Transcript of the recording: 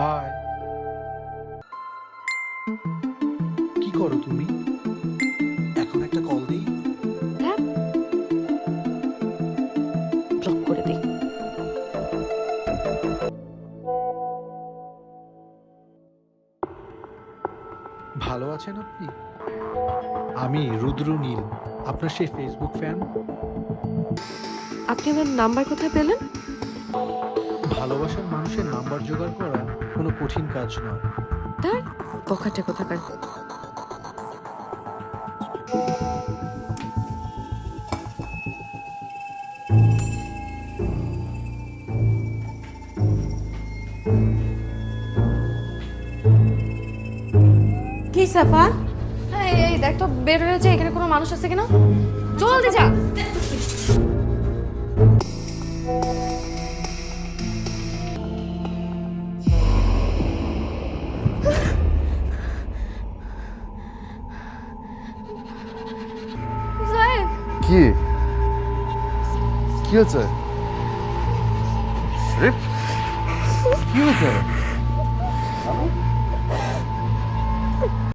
High. কি করো তুমি? এখন একটা কল দিই। হ্যাঁ, ব্লক করে দিই। ভালো আছেন আপনি? আমি রুদ্র নীল, আপনার সেই ফেসবুক ফ্যান। আপনি আমার নাম্বার কোথায় পেলেন? ভালোবাসার মানুষের নাম্বার জোগাড় করা কোনো কঠিন কাজ নয়। তার বখাটে কোথাকার। কি সাফা? এই এই দেখ তো বের হয়েছে, এখানে কোনো মানুষ আছে কিনা? জলদি যা। জায়েদ, কি কি হচ্ছে? আরে, কি হয়েছে?